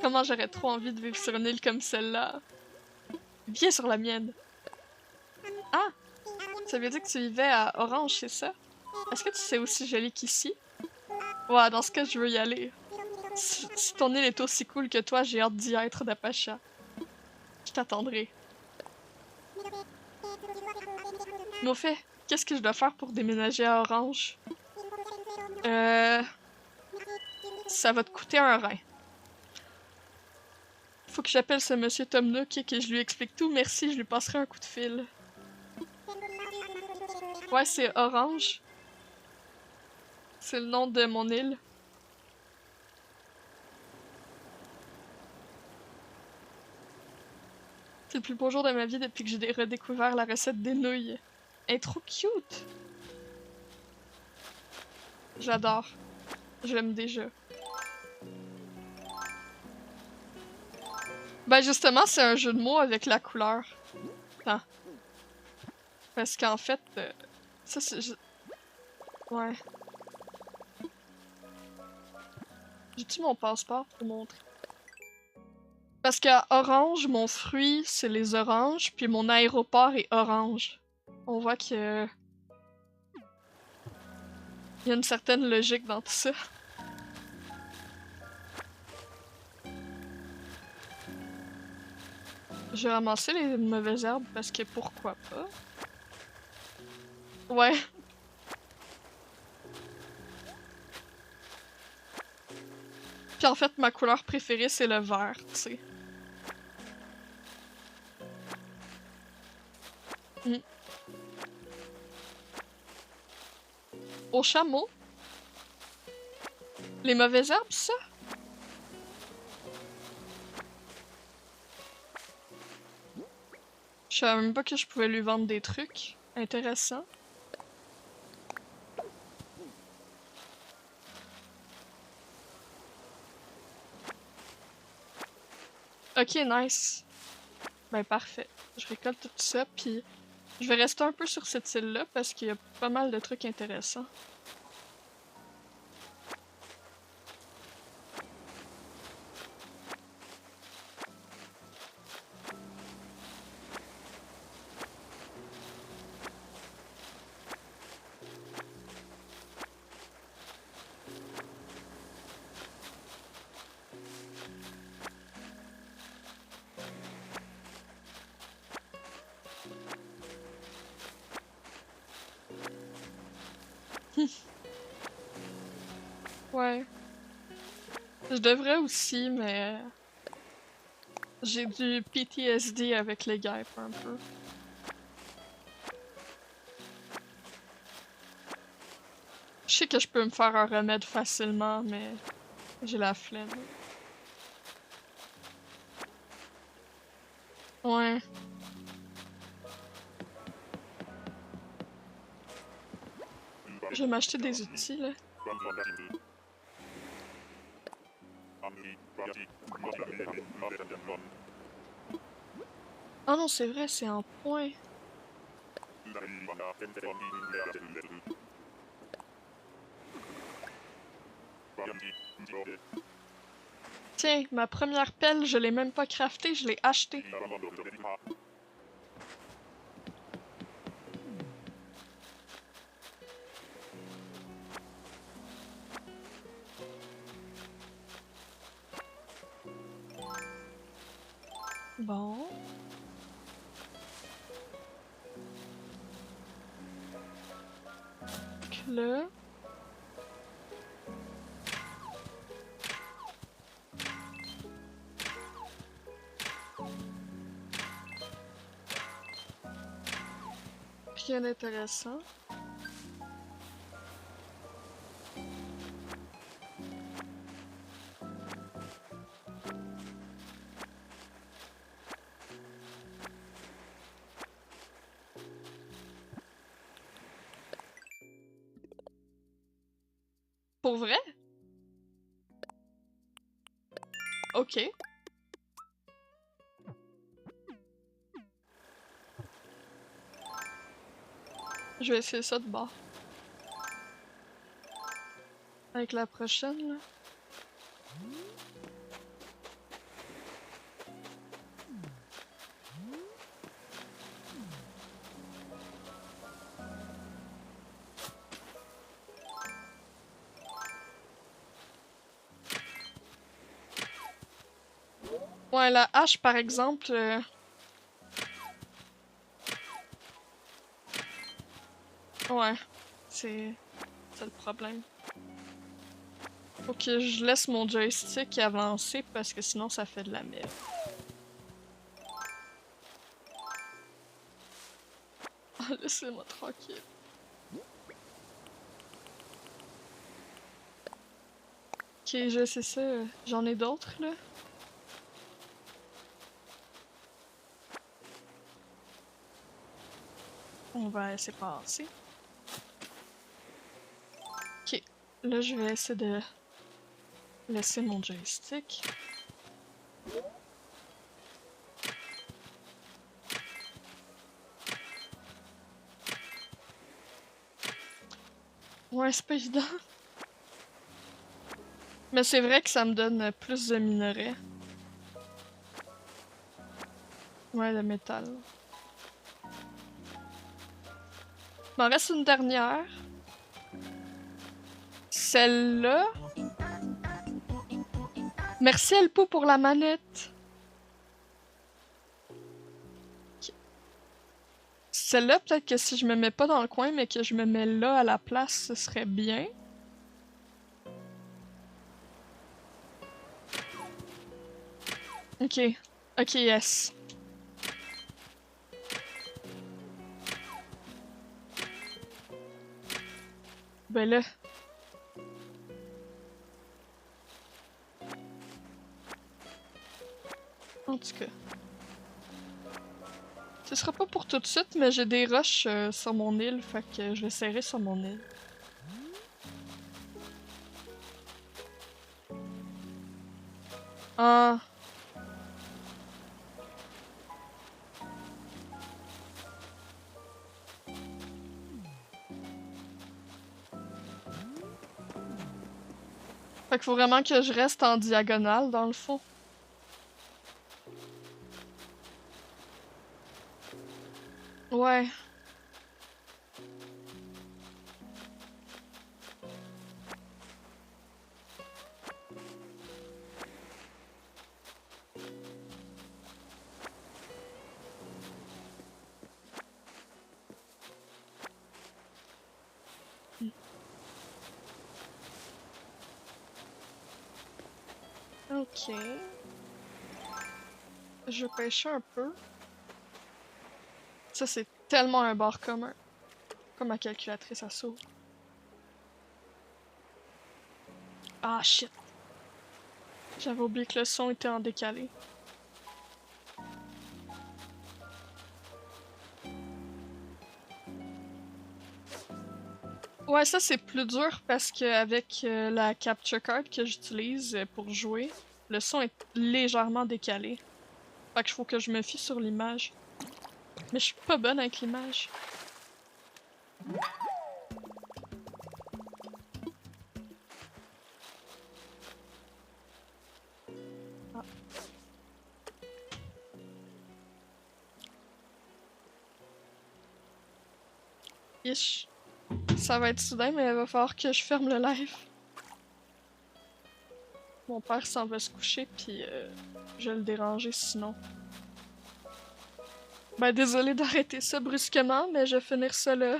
Comment j'aurais trop envie de vivre sur une île comme celle-là. Viens sur la mienne. Ah! Ça veut dire que tu vivais à Orange, c'est ça? Est-ce que tu sais aussi joli qu'ici? Ouais, dans ce cas, je veux y aller. Si ton île est aussi cool que toi, j'ai hâte d'y être, Dapacha. Je t'attendrai. Mais au fait, qu'est-ce que je dois faire pour déménager à Orange? Ça va te coûter un rein. Faut que j'appelle ce monsieur Tom Nook et que je lui explique tout. Merci, je lui passerai un coup de fil. Ouais, c'est Orange. C'est le nom de mon île. C'est le plus beau jour de ma vie depuis que j'ai redécouvert la recette des nouilles. Elle est trop cute! J'adore. Je l'aime déjà. Ben justement, c'est un jeu de mots avec la couleur. Attends. Parce qu'en fait... ça c'est... Ouais. J'ai-tu mon passeport pour montrer? Parce qu'à Orange, mon fruit, c'est les oranges, puis mon aéroport est orange. On voit que... il y a une certaine logique dans tout ça. Je vais ramasser les mauvaises herbes parce que pourquoi pas? Ouais. Puis en fait, ma couleur préférée, c'est le vert, tu sais. Au chameau? Les mauvaises herbes, ça? Je savais même pas que je pouvais lui vendre des trucs. Intéressant. Ok, nice. Ben parfait. Je récolte tout ça, puis je vais rester un peu sur cette île-là parce qu'il y a pas mal de trucs intéressants. Ouais. Je devrais aussi, mais j'ai du PTSD avec les guêpes un peu. Je sais que je peux me faire un remède facilement, mais j'ai la flemme. Ouais. Je vais m'acheter des outils, là. Oh non, c'est vrai, c'est en point. Tiens, ma première pelle, je l'ai même pas craftée, je l'ai achetée. Bon. Donc là... Rien d'intéressant. Pour vrai? Ok. Je vais essayer ça de bord. Avec la prochaine, là. Ouais, la hache, par exemple... Ouais, c'est le problème. Faut que je laisse mon joystick avancer parce que sinon ça fait de la merde. Oh, laissez-moi tranquille. Ok, je sais ça. J'en ai d'autres, là. On va laisser passer. Ok, là je vais essayer de laisser mon joystick. Ouais, c'est pas évident. Mais c'est vrai que ça me donne plus de minerais. Ouais, de métal. Il m'en reste une dernière. Celle-là. Merci Elpo pour la manette. Celle-là, peut-être que si je me mets pas dans le coin, mais que je me mets là à la place, ce serait bien. Ok. Ok, yes. Ben là. En tout cas. Ce sera pas pour tout de suite, mais j'ai des roches sur mon île, fait que je vais serrer sur mon île. Ah. Fait qu'il faut vraiment que je reste en diagonale, dans le fond. Ouais. Ok. Je vais pêcher un peu. Ça, c'est tellement un bord commun. Comme ma calculatrice à saut. Ah, shit. J'avais oublié que le son était en décalé. Ouais, ça c'est plus dur parce qu'avec la capture card que j'utilise pour jouer, le son est légèrement décalé. Fait qu'il faut que je me fie sur l'image. Mais je suis pas bonne avec l'image. Ah. Ish. Ça va être soudain, mais il va falloir que je ferme le live. Mon père s'en va se coucher, puis je vais le déranger sinon. Ben désolé d'arrêter ça brusquement, mais je vais finir ça là.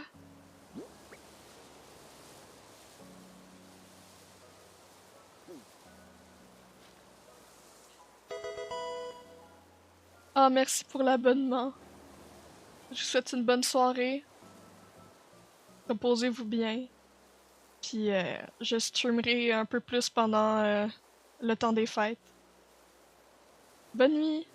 Ah, merci pour l'abonnement. Je vous souhaite une bonne soirée. Reposez-vous bien. Puis je streamerai un peu plus pendant le temps des fêtes. Bonne nuit!